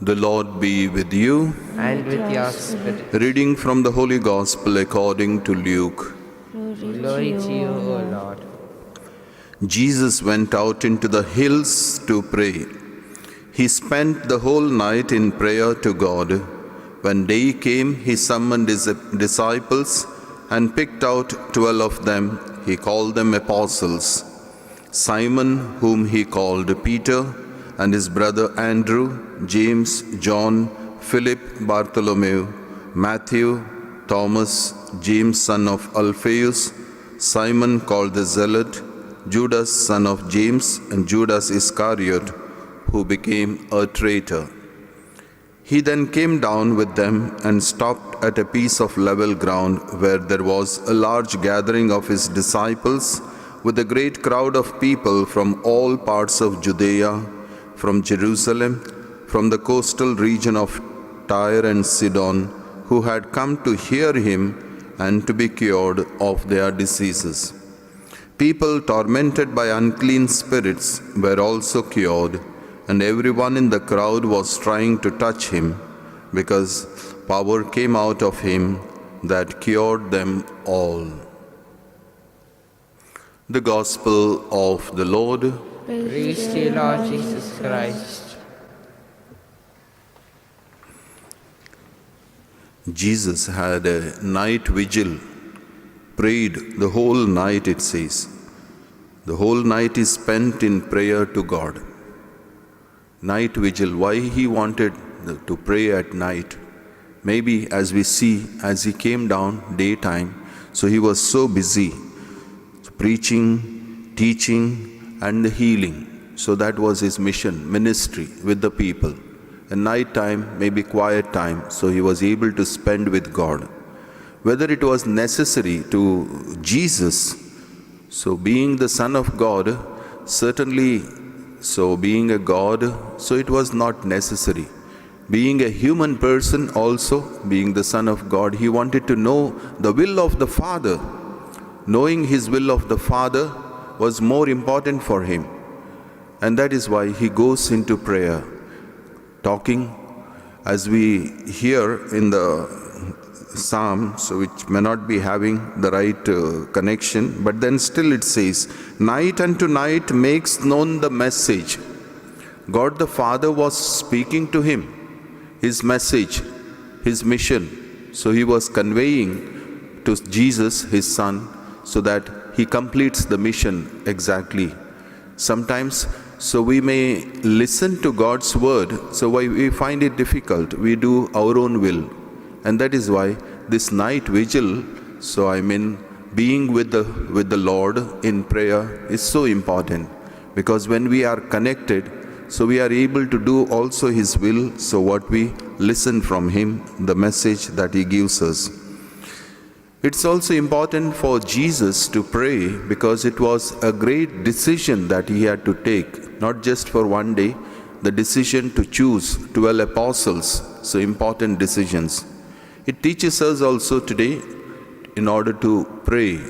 The Lord be with you. And with your spirit. Reading from the Holy Gospel according to Luke. Glory to you, O Lord. Jesus went out into the hills to pray. He spent the whole night in prayer to God. When day came, he summoned his disciples and picked out 12 of them. He called them apostles: Simon, whom he called Peter, and his brother Andrew, James, John, Philip, Bartholomew, Matthew, Thomas, James son of Alphaeus, Simon called the Zealot, Judas son of James, and Judas Iscariot, who became a traitor. He then came down with them and stopped at a piece of level ground where there was a large gathering of his disciples, with a great crowd of people from all parts of Judea, from Jerusalem, from the coastal region of Tyre and Sidon, who had come to hear him and to be cured of their diseases. People tormented by unclean spirits were also cured, and everyone in the crowd was trying to touch him, because power came out of him that cured them all. The Gospel of the Lord. Praise to you, Lord Jesus Christ. Jesus had a night vigil, prayed the whole night, it says. The whole night is spent in prayer to God. Night vigil, why he wanted to pray at night? Maybe as we see, as he came down daytime, so he was so busy preaching, teaching, and healing. So that was his mission, ministry with the people. And night time, maybe quiet time, so he was able to spend with God. Whether it was necessary to Jesus, so being the Son of God, certainly, so being a God, so it was not necessary. Being a human person also, being the Son of God, he wanted to know the will of the Father. Knowing his will of the Father was more important for him. And that is why he goes into prayer, talking, as we hear in the Psalm, so which may not be having the right connection, but then still it says, night unto night makes known the message. God the Father was speaking to him, his message, his mission. So he was conveying to Jesus, his Son, so that he completes the mission exactly. Sometimes, so we may listen to God's word, so why we find it difficult. We do our own will. And that is why this night vigil, so being with the Lord in prayer is so important. Because when we are connected, so we are able to do also his will, so what we listen from him, the message that he gives us. It's also important for Jesus to pray because it was a great decision that he had to take, not just for one day, the decision to choose 12 apostles, so important decisions. It teaches us also today in order to pray,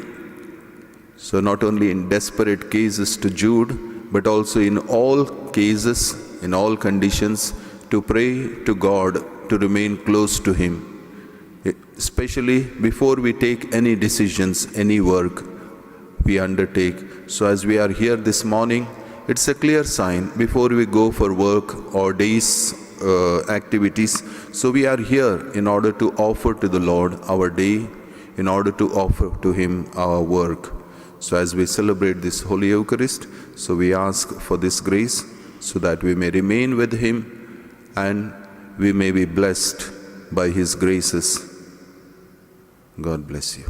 so not only in desperate cases to Jude, but also in all cases, in all conditions, to pray to God, to remain close to him. Especially before we take any decisions, any work we undertake. So as we are here this morning, it's a clear sign before we go for work or day's activities. So we are here in order to offer to the Lord our day, in order to offer to him our work. So as we celebrate this Holy Eucharist, so we ask for this grace so that we may remain with him and we may be blessed by his graces. God bless you.